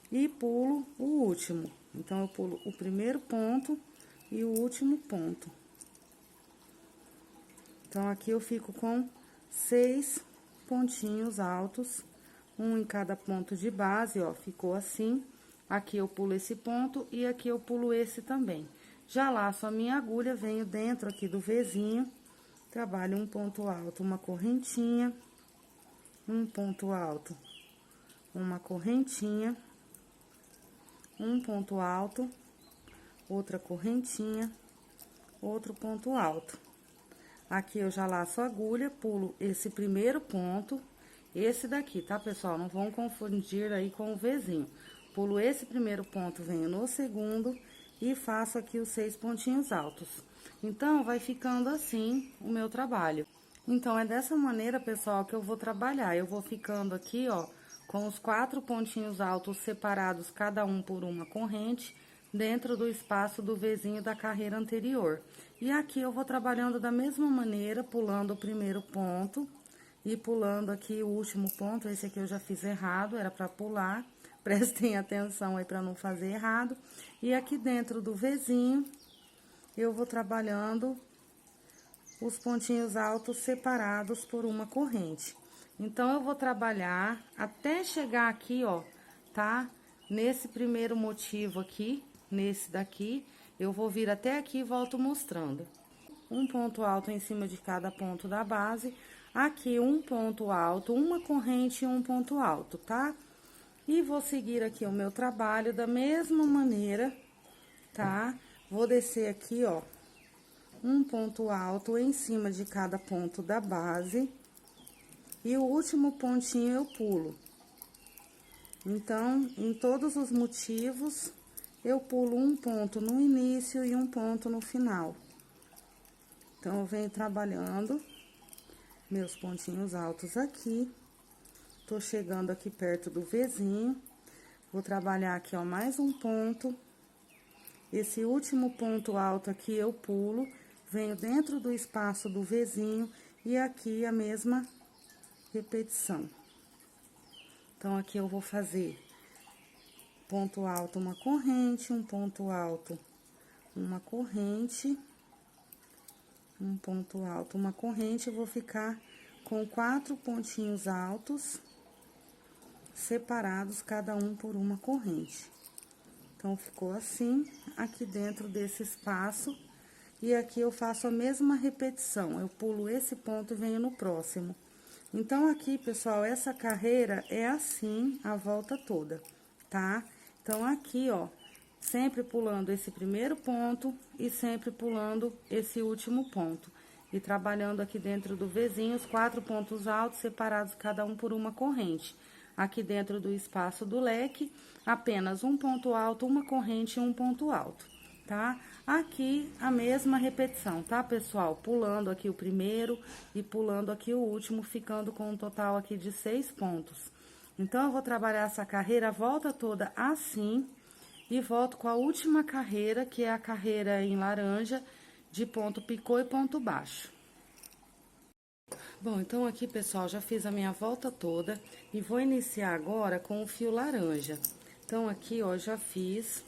e pulo o último. Então, eu pulo o primeiro ponto e o último ponto. Então, aqui eu fico com 6 pontinhos altos, um em cada ponto de base, ó, ficou assim. Aqui eu pulo esse ponto e aqui eu pulo esse também. Já laço a minha agulha, venho dentro aqui do Vzinho, trabalho um ponto alto, uma correntinha, um ponto alto, uma correntinha, um ponto alto, outra correntinha, outro ponto alto. Aqui eu já laço a agulha, pulo esse primeiro ponto, esse daqui, tá, pessoal? Não vão confundir aí com o Vzinho. Pulo esse primeiro ponto, venho no segundo e faço aqui os 6 pontinhos altos. Então, vai ficando assim o meu trabalho. Então, é dessa maneira, pessoal, que eu vou trabalhar. Eu vou ficando aqui, ó, com os 4 pontinhos altos separados, cada um por uma corrente, dentro do espaço do Vzinho da carreira anterior. E aqui eu vou trabalhando da mesma maneira, pulando o primeiro ponto e pulando aqui o último ponto. Esse aqui eu já fiz errado, era pra pular. Prestem atenção aí pra não fazer errado. E aqui dentro do Vzinho, eu vou trabalhando os pontinhos altos separados por uma corrente. Então, eu vou trabalhar até chegar aqui, ó, tá? Nesse primeiro motivo aqui, nesse daqui, eu vou vir até aqui e volto mostrando. Um ponto alto em cima de cada ponto da base. Aqui, um ponto alto, uma corrente e um ponto alto, tá? E vou seguir aqui o meu trabalho da mesma maneira, tá? Vou descer aqui, ó, um ponto alto em cima de cada ponto da base. E o último pontinho eu pulo. Então, em todos os motivos, eu pulo um ponto no início e um ponto no final. Então, eu venho trabalhando meus pontinhos altos aqui. Tô chegando aqui perto do Vzinho. Vou trabalhar aqui, ó, mais um ponto. Esse último ponto alto aqui eu pulo, venho dentro do espaço do Vzinho e aqui a mesma repetição. Então, aqui eu vou fazer ponto alto, uma corrente, um ponto alto, uma corrente, um ponto alto, uma corrente. Eu vou ficar com 4 pontinhos altos separados, cada um por uma corrente. Então, ficou assim, aqui dentro desse espaço. E aqui eu faço a mesma repetição, eu pulo esse ponto e venho no próximo. Então, aqui, pessoal, essa carreira é assim a volta toda, tá? Então, aqui, ó, sempre pulando esse primeiro ponto e sempre pulando esse último ponto. E trabalhando aqui dentro do Vzinho, os 4 pontos altos separados, cada um por uma corrente. Aqui dentro do espaço do leque, apenas um ponto alto, uma corrente e um ponto alto, tá? Aqui, a mesma repetição, tá, pessoal? Pulando aqui o primeiro e pulando aqui o último, ficando com um total aqui de 6 pontos. Então, eu vou trabalhar essa carreira a volta toda assim e volto com a última carreira, que é a carreira em laranja, de ponto picô e ponto baixo. Bom, então aqui, pessoal, já fiz a minha volta toda e vou iniciar agora com o fio laranja. Então, aqui, ó, já fiz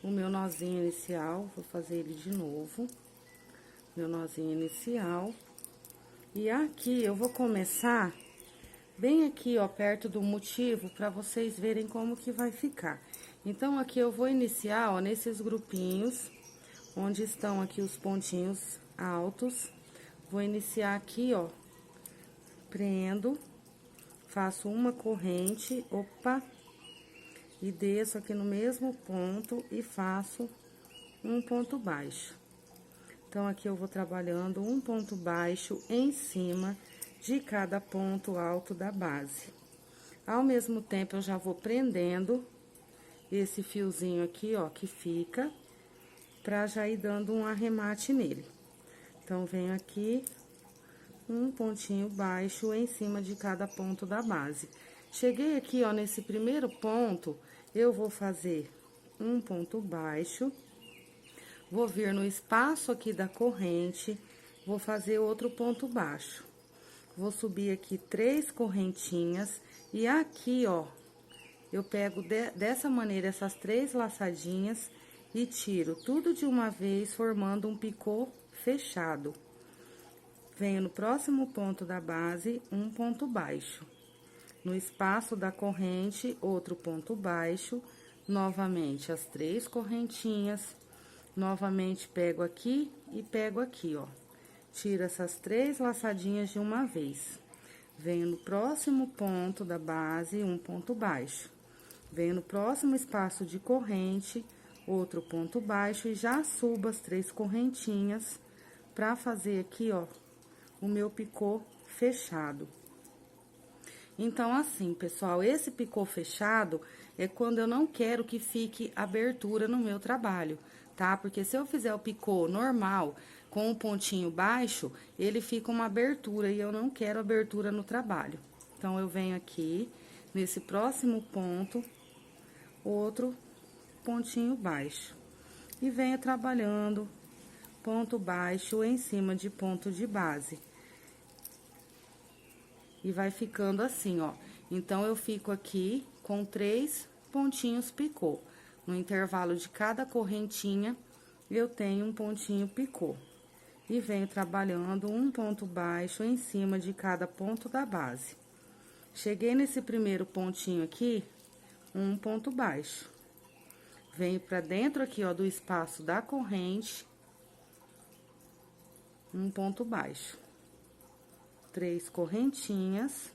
o meu nozinho inicial, vou fazer ele de novo, meu nozinho inicial. E aqui eu vou começar bem aqui, ó, perto do motivo, pra vocês verem como que vai ficar. Então, aqui eu vou iniciar, ó, nesses grupinhos, onde estão aqui os pontinhos altos. Vou iniciar aqui, ó, prendo, faço uma corrente, opa, e desço aqui no mesmo ponto e faço um ponto baixo. Então, aqui eu vou trabalhando um ponto baixo em cima de cada ponto alto da base. Ao mesmo tempo, eu já vou prendendo esse fiozinho aqui, ó, que fica, pra já ir dando um arremate nele. Então, venho aqui, um pontinho baixo em cima de cada ponto da base. Cheguei aqui, ó, nesse primeiro ponto, eu vou fazer um ponto baixo, vou vir no espaço aqui da corrente, vou fazer outro ponto baixo. Vou subir aqui 3 correntinhas e aqui, ó, eu pego dessa maneira essas 3 laçadinhas e tiro tudo de uma vez, formando um picô fechado. Venho no próximo ponto da base, um ponto baixo. No espaço da corrente, outro ponto baixo, novamente as 3 correntinhas, novamente pego aqui e pego aqui, ó. Tiro essas 3 laçadinhas de uma vez. Venho no próximo ponto da base, um ponto baixo. Venho no próximo espaço de corrente, outro ponto baixo e já subo as 3 correntinhas pra fazer aqui, ó, o meu picô fechado. Então, assim, pessoal, esse picô fechado é quando eu não quero que fique abertura no meu trabalho, tá? Porque se eu fizer o picô normal, com o pontinho baixo, ele fica uma abertura e eu não quero abertura no trabalho. Então, eu venho aqui, nesse próximo ponto, outro pontinho baixo. E venho trabalhando ponto baixo em cima de ponto de base. E vai ficando assim, ó. Então, eu fico aqui com 3 pontinhos picô. No intervalo de cada correntinha, eu tenho um pontinho picô. E venho trabalhando um ponto baixo em cima de cada ponto da base. Cheguei nesse primeiro pontinho aqui, um ponto baixo. Venho pra dentro aqui, ó, do espaço da corrente, um ponto baixo. 3 correntinhas,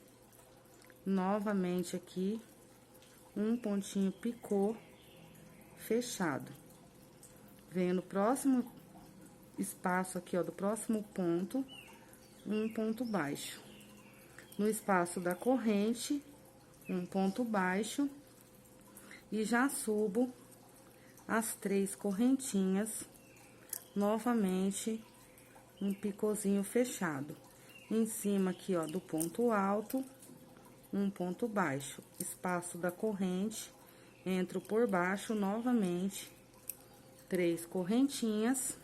novamente aqui, um pontinho picô fechado. Venho no próximo espaço aqui, ó, do próximo ponto, um ponto baixo. No espaço da corrente, um ponto baixo, e já subo as 3 correntinhas, novamente, um picôzinho fechado. Em cima aqui, ó, do ponto alto, um ponto baixo. Espaço da corrente, entro por baixo novamente, 3 correntinhas,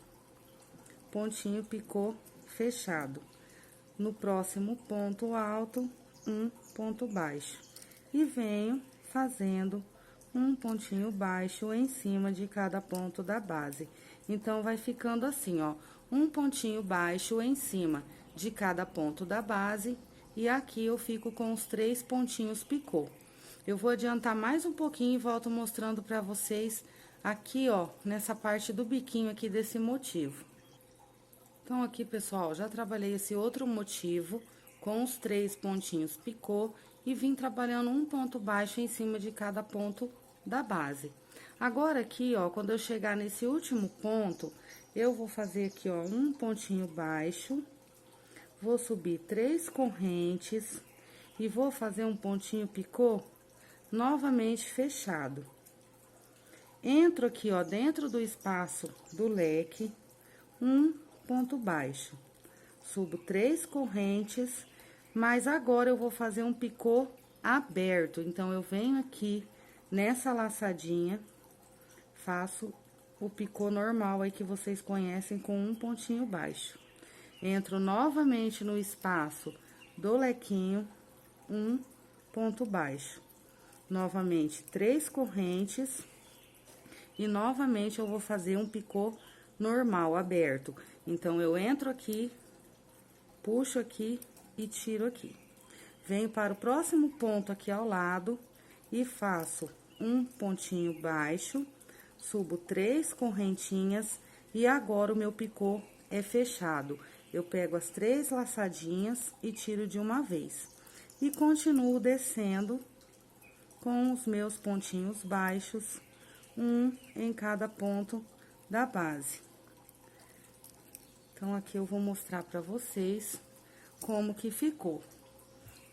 pontinho picô fechado. No próximo ponto alto, um ponto baixo. E venho fazendo um pontinho baixo em cima de cada ponto da base. Então, vai ficando assim, ó, um pontinho baixo em cima de cada ponto da base, e aqui eu fico com os 3 pontinhos picô. Eu vou adiantar mais um pouquinho e volto mostrando pra vocês aqui, ó, nessa parte do biquinho aqui desse motivo. Então, aqui, pessoal, já trabalhei esse outro motivo com os 3 pontinhos picô e vim trabalhando um ponto baixo em cima de cada ponto da base. Agora, aqui, ó, quando eu chegar nesse último ponto, eu vou fazer aqui, ó, um pontinho baixo, vou subir 3 correntes e vou fazer um pontinho picô novamente fechado. Entro aqui, ó, dentro do espaço do leque, um ponto baixo. Subo 3 correntes, mas agora eu vou fazer um picô aberto. Então, eu venho aqui nessa laçadinha, faço o picô normal aí que vocês conhecem com um pontinho baixo. Entro novamente no espaço do lequinho, um ponto baixo. Novamente, 3 correntes. E novamente eu vou fazer um picô normal, aberto. Então, eu entro aqui, puxo aqui e tiro aqui. Venho para o próximo ponto aqui ao lado e faço um pontinho baixo, subo 3 correntinhas e agora o meu picô é fechado. Eu pego as 3 laçadinhas e tiro de uma vez. E continuo descendo com os meus pontinhos baixos, um em cada ponto da base. Então, aqui eu vou mostrar pra vocês como que ficou.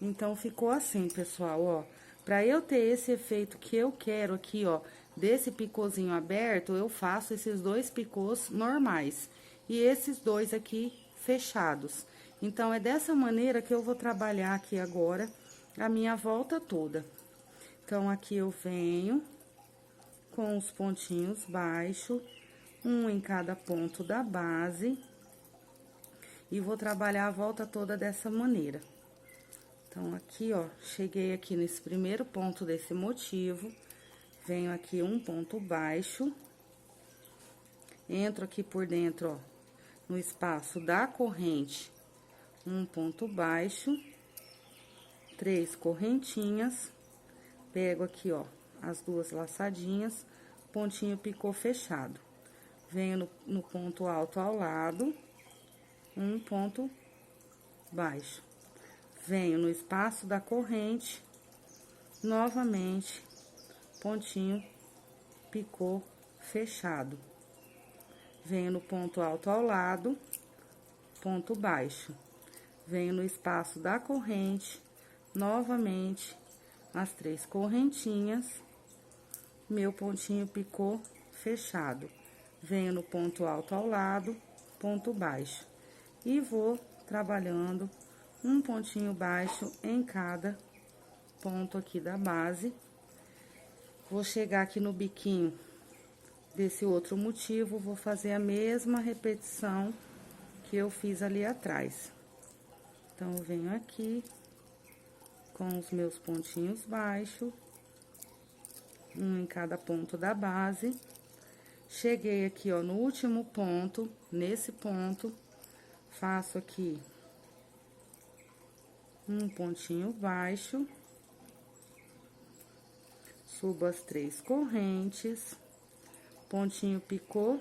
Então, ficou assim, pessoal, ó. Pra eu ter esse efeito que eu quero aqui, ó, desse picôzinho aberto, eu faço esses 2 picôs normais. E esses 2 aqui fechados. Então, é dessa maneira que eu vou trabalhar aqui agora a minha volta toda. Então, aqui eu venho com os pontinhos baixos, um em cada ponto da base, e vou trabalhar a volta toda dessa maneira. Então, aqui, ó, cheguei aqui nesse primeiro ponto desse motivo, venho aqui um ponto baixo, entro aqui por dentro, ó, no espaço da corrente, um ponto baixo, 3 correntinhas, pego aqui, ó, as 2 laçadinhas, pontinho picô fechado. Venho no ponto alto ao lado, um ponto baixo. Venho no espaço da corrente, novamente, pontinho picô fechado. Venho no ponto alto ao lado, ponto baixo. Venho no espaço da corrente, novamente as 3 correntinhas, meu pontinho picô fechado. Venho no ponto alto ao lado, ponto baixo. E vou trabalhando um pontinho baixo em cada ponto aqui da base. Vou chegar aqui no biquinho desse outro motivo, vou fazer a mesma repetição que eu fiz ali atrás. Então, eu venho aqui com os meus pontinhos baixos, um em cada ponto da base. Cheguei aqui, ó, no último ponto, nesse ponto, faço aqui um pontinho baixo, subo as 3 correntes, pontinho picô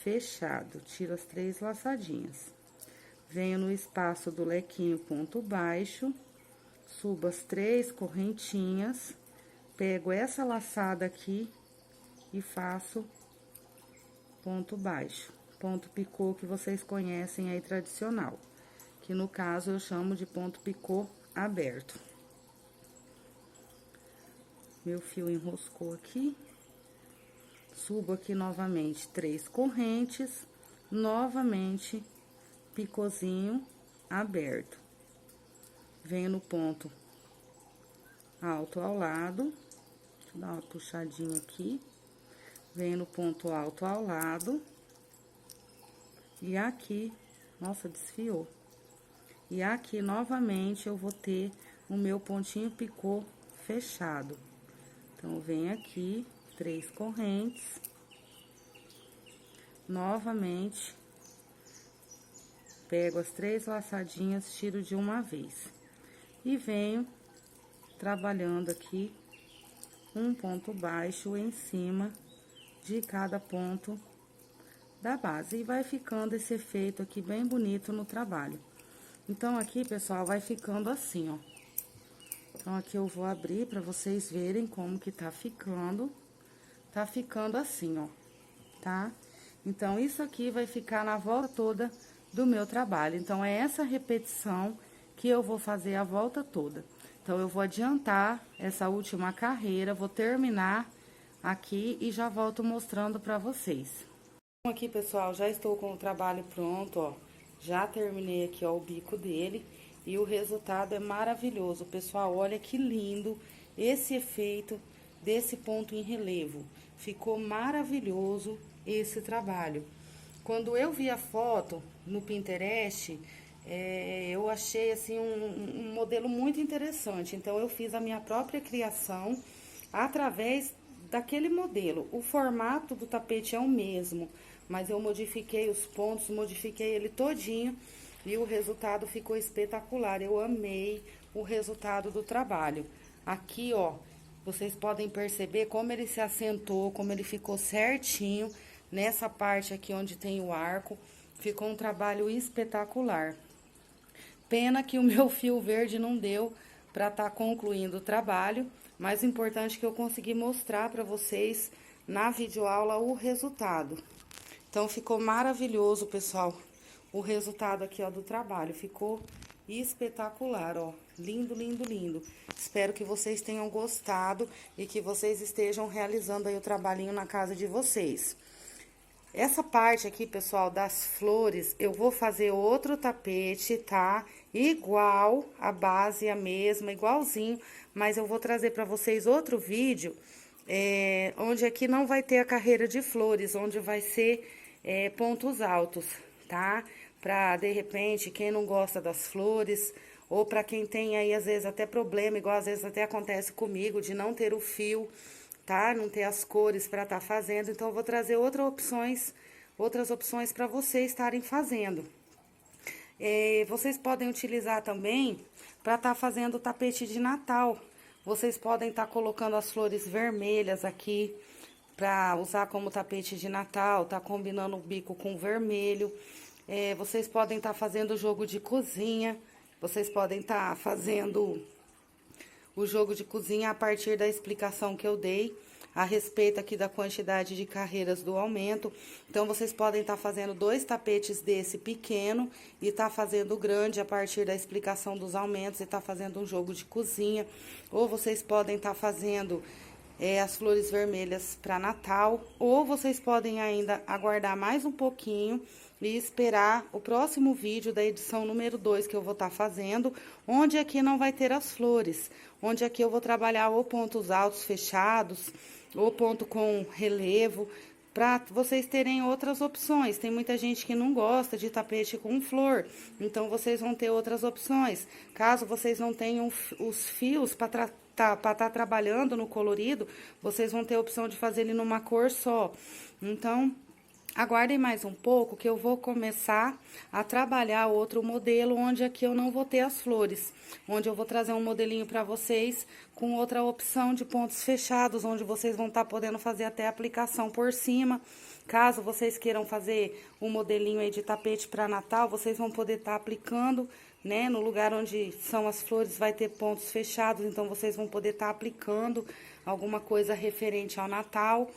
fechado, tiro as 3 laçadinhas. Venho no espaço do lequinho, ponto baixo, subo as 3 correntinhas, pego essa laçada aqui e faço ponto baixo, ponto picô que vocês conhecem aí tradicional, que no caso eu chamo de ponto picô aberto. Meu fio enroscou aqui, subo aqui novamente 3 correntes, novamente picôzinho aberto. Venho no ponto alto ao lado, deixa eu dar uma puxadinha aqui, venho no ponto alto ao lado, e aqui, nossa, desfiou. E aqui, novamente, eu vou ter o meu pontinho picô fechado. Então, eu venho aqui, 3 correntes, novamente, pego as 3 laçadinhas, tiro de uma vez. E venho trabalhando aqui um ponto baixo em cima de cada ponto da base. E vai ficando esse efeito aqui bem bonito no trabalho. Então, aqui, pessoal, vai ficando assim, ó. Então, aqui eu vou abrir pra vocês verem como que tá ficando. Tá ficando assim, ó, tá? Então, isso aqui vai ficar na volta toda do meu trabalho. Então, é essa repetição que eu vou fazer a volta toda. Então, eu vou adiantar essa última carreira, vou terminar aqui e já volto mostrando pra vocês. Então, aqui, pessoal, já estou com o trabalho pronto, ó. Já terminei aqui, ó, o bico dele. E o resultado é maravilhoso, pessoal. Olha que lindo esse efeito desse ponto em relevo. Ficou maravilhoso esse trabalho. Quando eu vi a foto no Pinterest, eu achei, assim, um modelo muito interessante. Então, eu fiz a minha própria criação através daquele modelo. O formato do tapete é o mesmo, mas eu modifiquei os pontos, modifiquei ele todinho e o resultado ficou espetacular. Eu amei o resultado do trabalho. Aqui, ó, vocês podem perceber como ele se assentou, como ele ficou certinho nessa parte aqui onde tem o arco. Ficou um trabalho espetacular. Pena que o meu fio verde não deu para estar concluindo o trabalho, mas o importante é que eu consegui mostrar para vocês na videoaula o resultado. Então, ficou maravilhoso, pessoal, o resultado aqui, ó, do trabalho. Ficou espetacular, ó, lindo, lindo, lindo. Espero que vocês tenham gostado e que vocês estejam realizando aí o trabalhinho na casa de vocês. Essa parte aqui, pessoal, das flores, eu vou fazer outro tapete, tá? Igual, a base é a mesma, igualzinho, mas eu vou trazer pra vocês outro vídeo, onde aqui não vai ter a carreira de flores, onde vai ser pontos altos, tá? Pra, de repente, quem não gosta das flores, ou pra quem tem aí, às vezes, até problema, igual às vezes até acontece comigo, de não ter o fio, tá? Não ter as cores pra tá fazendo. Então, eu vou trazer outras opções pra vocês estarem fazendo. Vocês podem utilizar também pra tá fazendo o tapete de Natal. Vocês podem tá colocando as flores vermelhas aqui, pra usar como tapete de Natal, tá combinando o bico com vermelho. Vocês podem estar fazendo o jogo de cozinha, vocês podem estar fazendo o jogo de cozinha a partir da explicação que eu dei a respeito aqui da quantidade de carreiras do aumento. Então, vocês podem estar fazendo 2 tapetes desse pequeno e tá fazendo grande a partir da explicação dos aumentos e tá fazendo um jogo de cozinha. Ou vocês podem estar fazendo as flores vermelhas para Natal, ou vocês podem ainda aguardar mais um pouquinho e esperar o próximo vídeo da edição número 2 que eu vou estar fazendo, onde aqui não vai ter as flores, onde aqui eu vou trabalhar ou pontos altos fechados, ou ponto com relevo, para vocês terem outras opções. Tem muita gente que não gosta de tapete com flor, então vocês vão ter outras opções. Caso vocês não tenham os fios para estar trabalhando no colorido, vocês vão ter a opção de fazer ele numa cor só. Então, aguardem mais um pouco que eu vou começar a trabalhar outro modelo, onde aqui eu não vou ter as flores. Onde eu vou trazer um modelinho para vocês com outra opção de pontos fechados, onde vocês vão estar podendo fazer até a aplicação por cima. Caso vocês queiram fazer um modelinho aí de tapete para Natal, vocês vão poder estar aplicando, né? No lugar onde são as flores vai ter pontos fechados, então vocês vão poder estar aplicando alguma coisa referente ao Natal.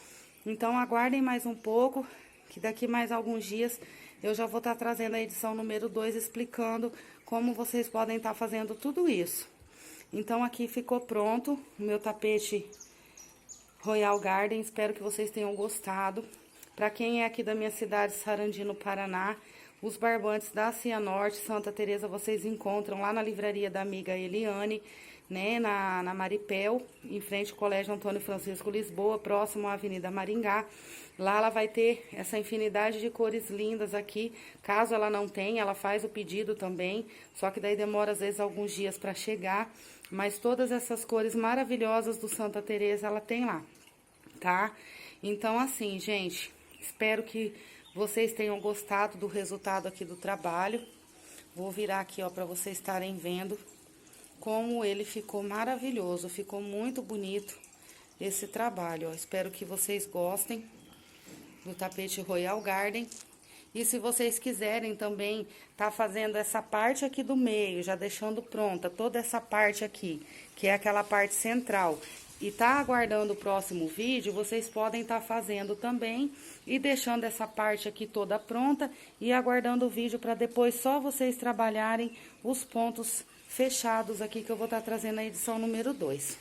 Então, aguardem mais um pouco, que daqui mais alguns dias eu já vou estar trazendo a edição número 2 explicando como vocês podem estar fazendo tudo isso. Então, aqui ficou pronto o meu tapete Royal Garden, espero que vocês tenham gostado. Para quem é aqui da minha cidade, Sarandi, Paraná, os barbantes da Cianorte, Santa Teresa, vocês encontram lá na livraria da amiga Eliane, né, na Maripel, em frente ao Colégio Antônio Francisco Lisboa, próximo à Avenida Maringá. Lá ela vai ter essa infinidade de cores lindas aqui. Caso ela não tenha, ela faz o pedido também, só que daí demora às vezes alguns dias para chegar. Mas todas essas cores maravilhosas do Santa Teresa ela tem lá, tá? Então, assim, gente, espero que vocês tenham gostado do resultado aqui do trabalho. Vou virar aqui, ó, para vocês estarem vendo como ele ficou maravilhoso. Ficou muito bonito esse trabalho, ó. Espero que vocês gostem do tapete Royal Garden. E se vocês quiserem também tá fazendo essa parte aqui do meio, já deixando pronta toda essa parte aqui, que é aquela parte central, e tá aguardando o próximo vídeo, vocês podem estar fazendo também e deixando essa parte aqui toda pronta e aguardando o vídeo para depois só vocês trabalharem os pontos fechados aqui que eu vou estar trazendo na edição número 2.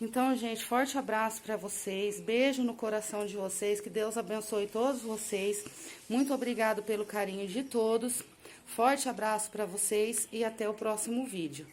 Então, gente, forte abraço para vocês, beijo no coração de vocês, que Deus abençoe todos vocês. Muito obrigado pelo carinho de todos, forte abraço para vocês e até o próximo vídeo.